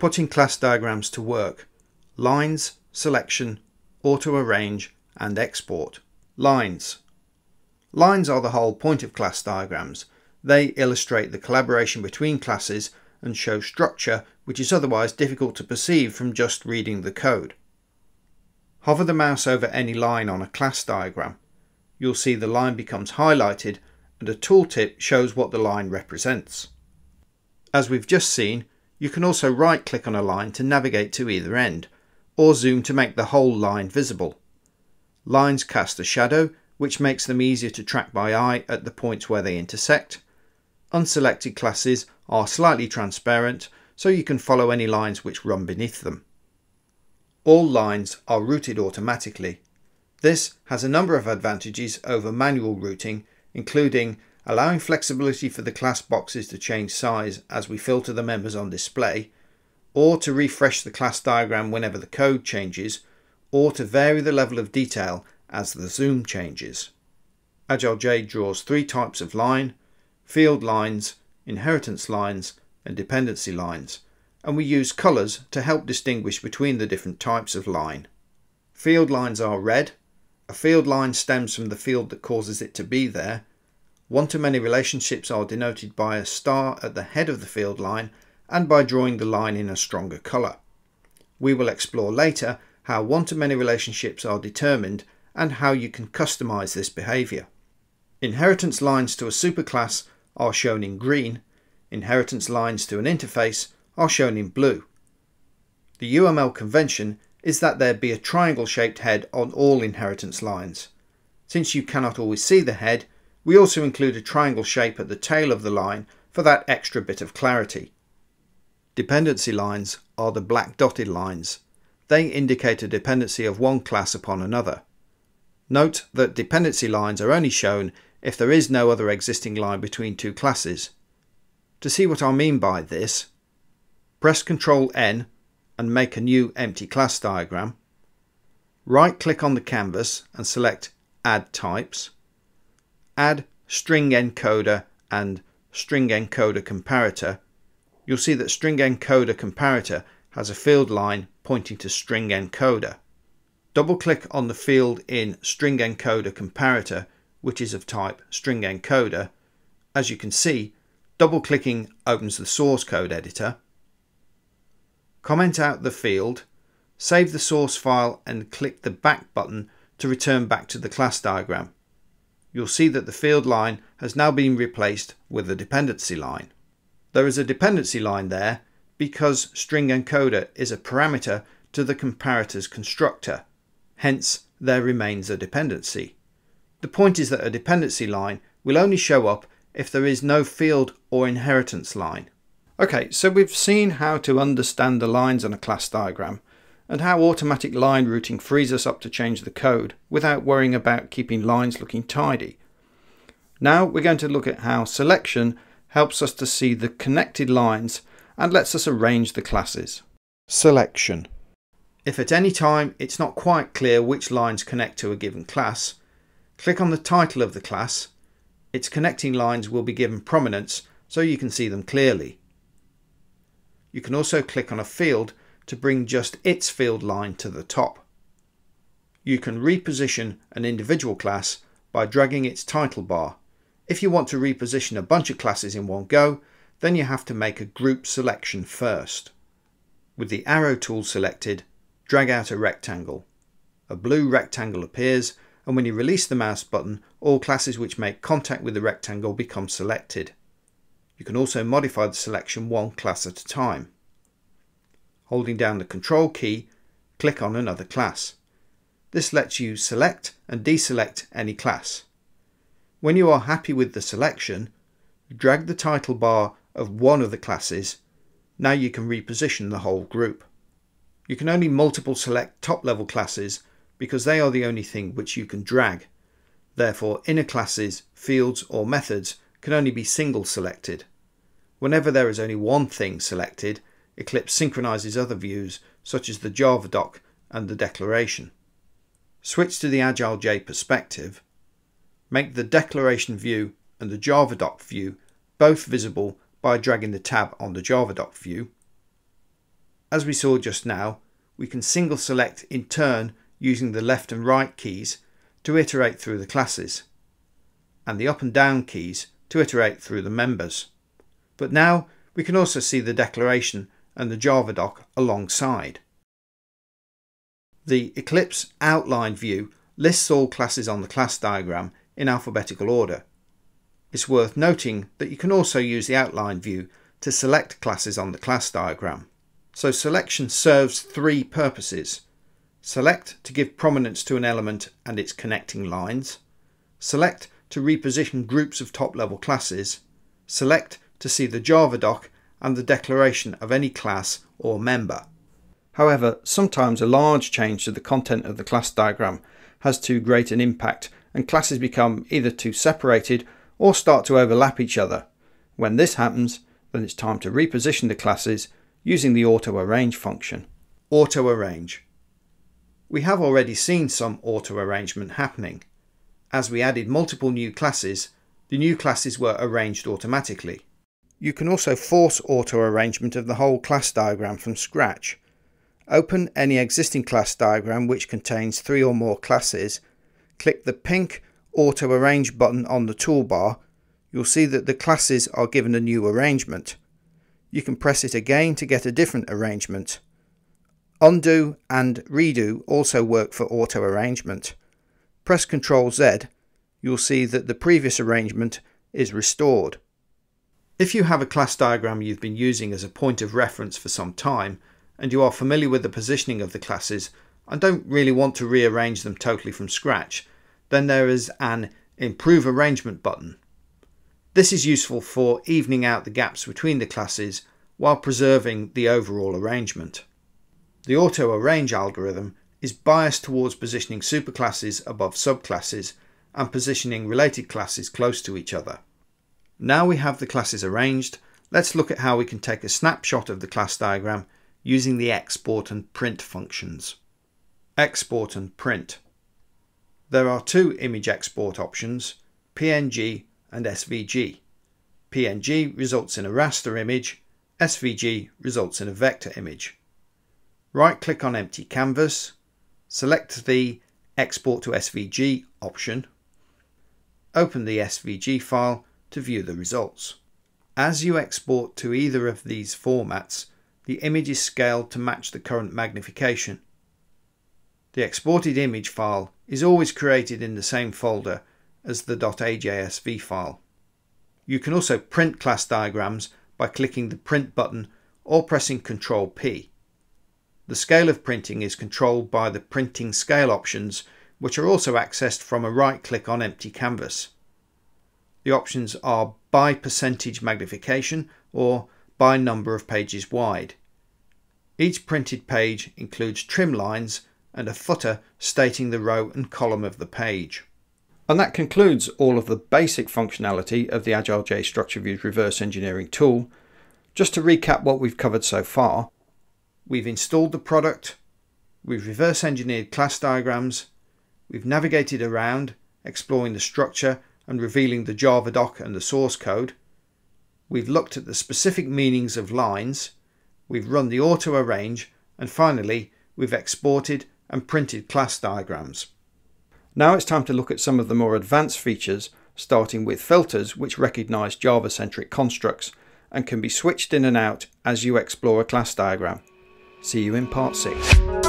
Putting class diagrams to work. Lines, selection, auto-arrange and export. Lines. Lines are the whole point of class diagrams. They illustrate the collaboration between classes and show structure which is otherwise difficult to perceive from just reading the code. Hover the mouse over any line on a class diagram. You'll see the line becomes highlighted and a tooltip shows what the line represents. As we've just seen, you can also right-click on a line to navigate to either end, or zoom to make the whole line visible. Lines cast a shadow, which makes them easier to track by eye at the points where they intersect. Unselected classes are slightly transparent, so you can follow any lines which run beneath them. All lines are routed automatically. This has a number of advantages over manual routing, including allowing flexibility for the class boxes to change size as we filter the members on display, or to refresh the class diagram whenever the code changes, or to vary the level of detail as the zoom changes. AgileJ draws three types of line: field lines, inheritance lines and dependency lines, and we use colours to help distinguish between the different types of line. Field lines are red. A field line stems from the field that causes it to be there. One-to-many relationships are denoted by a star at the head of the field line and by drawing the line in a stronger colour. We will explore later how one-to-many relationships are determined and how you can customize this behaviour. Inheritance lines to a superclass are shown in green. Inheritance lines to an interface are shown in blue. The UML convention is that there be a triangle-shaped head on all inheritance lines. Since you cannot always see the head, we also include a triangle shape at the tail of the line for that extra bit of clarity. Dependency lines are the black dotted lines. They indicate a dependency of one class upon another. Note that dependency lines are only shown if there is no other existing line between two classes. To see what I mean by this, press Ctrl N and make a new empty class diagram. Right-click on the canvas and select Add Types. Add String Encoder and String Encoder Comparator. You'll see that String Encoder Comparator has a field line pointing to String Encoder. Double-click on the field in String Encoder Comparator, which is of type String Encoder. As you can see, double-clicking opens the source code editor. Comment out the field, save the source file and click the back button to return back to the class diagram. You'll see that the field line has now been replaced with a dependency line. There is a dependency line there because string encoder is a parameter to the comparator's constructor. Hence, there remains a dependency. The point is that a dependency line will only show up if there is no field or inheritance line. Okay, so we've seen how to understand the lines on a class diagram and how automatic line routing frees us up to change the code without worrying about keeping lines looking tidy. Now we're going to look at how selection helps us to see the connected lines and lets us arrange the classes. Selection. If at any time it's not quite clear which lines connect to a given class, click on the title of the class. Its connecting lines will be given prominence so you can see them clearly. You can also click on a field to bring just its field line to the top. You can reposition an individual class by dragging its title bar. If you want to reposition a bunch of classes in one go, then you have to make a group selection first. With the arrow tool selected, drag out a rectangle. A blue rectangle appears, and when you release the mouse button, all classes which make contact with the rectangle become selected. You can also modify the selection one class at a time. Holding down the Control key, click on another class. This lets you select and deselect any class. When you are happy with the selection, drag the title bar of one of the classes. Now you can reposition the whole group. You can only multiple select top level classes because they are the only thing which you can drag. Therefore, inner classes, fields or methods can only be single selected. Whenever there is only one thing selected, Eclipse synchronizes other views such as the Java doc and the declaration. Switch to the AgileJ perspective. Make the declaration view and the Java doc view both visible by dragging the tab on the Java doc view. As we saw just now, we can single select in turn using the left and right keys to iterate through the classes, and the up and down keys to iterate through the members. But now we can also see the declaration and the Java doc alongside. The Eclipse outline view lists all classes on the class diagram in alphabetical order. It's worth noting that you can also use the outline view to select classes on the class diagram. So selection serves three purposes. Select to give prominence to an element and its connecting lines. Select to reposition groups of top-level classes. Select to see the Java doc and the declaration of any class or member. However, sometimes a large change to the content of the class diagram has too great an impact and classes become either too separated or start to overlap each other. When this happens, then it's time to reposition the classes using the auto-arrange function. Auto-arrange. We have already seen some auto-arrangement happening. As we added multiple new classes, the new classes were arranged automatically. You can also force auto-arrangement of the whole class diagram from scratch. Open any existing class diagram which contains 3 or more classes, click the pink Auto-Arrange button on the toolbar. You'll see that the classes are given a new arrangement. You can press it again to get a different arrangement. Undo and redo also work for auto-arrangement. Press Ctrl Z, you'll see that the previous arrangement is restored. If you have a class diagram you've been using as a point of reference for some time, and you are familiar with the positioning of the classes and don't really want to rearrange them totally from scratch, then there is an Improve Arrangement button. This is useful for evening out the gaps between the classes while preserving the overall arrangement. The auto-arrange algorithm is biased towards positioning superclasses above subclasses and positioning related classes close to each other. Now we have the classes arranged, let's look at how we can take a snapshot of the class diagram using the export and print functions. Export and print. There are 2 image export options, PNG and SVG. PNG results in a raster image, SVG results in a vector image. Right-click on empty canvas, select the Export to SVG option, open the SVG file to view the results. As you export to either of these formats, the image is scaled to match the current magnification. The exported image file is always created in the same folder as the .ajsv file. You can also print class diagrams by clicking the print button or pressing Ctrl P. The scale of printing is controlled by the printing scale options, which are also accessed from a right click on empty canvas. The options are by percentage magnification or by number of pages wide. Each printed page includes trim lines and a footer stating the row and column of the page. And that concludes all of the basic functionality of the AgileJ Structure Views reverse engineering tool. Just to recap what we've covered so far, we've installed the product, we've reverse engineered class diagrams, we've navigated around exploring the structure and revealing the Java doc and the source code, we've looked at the specific meanings of lines, we've run the auto-arrange, and finally we've exported and printed class diagrams. Now it's time to look at some of the more advanced features, starting with filters which recognise Java-centric constructs and can be switched in and out as you explore a class diagram. See you in part 6.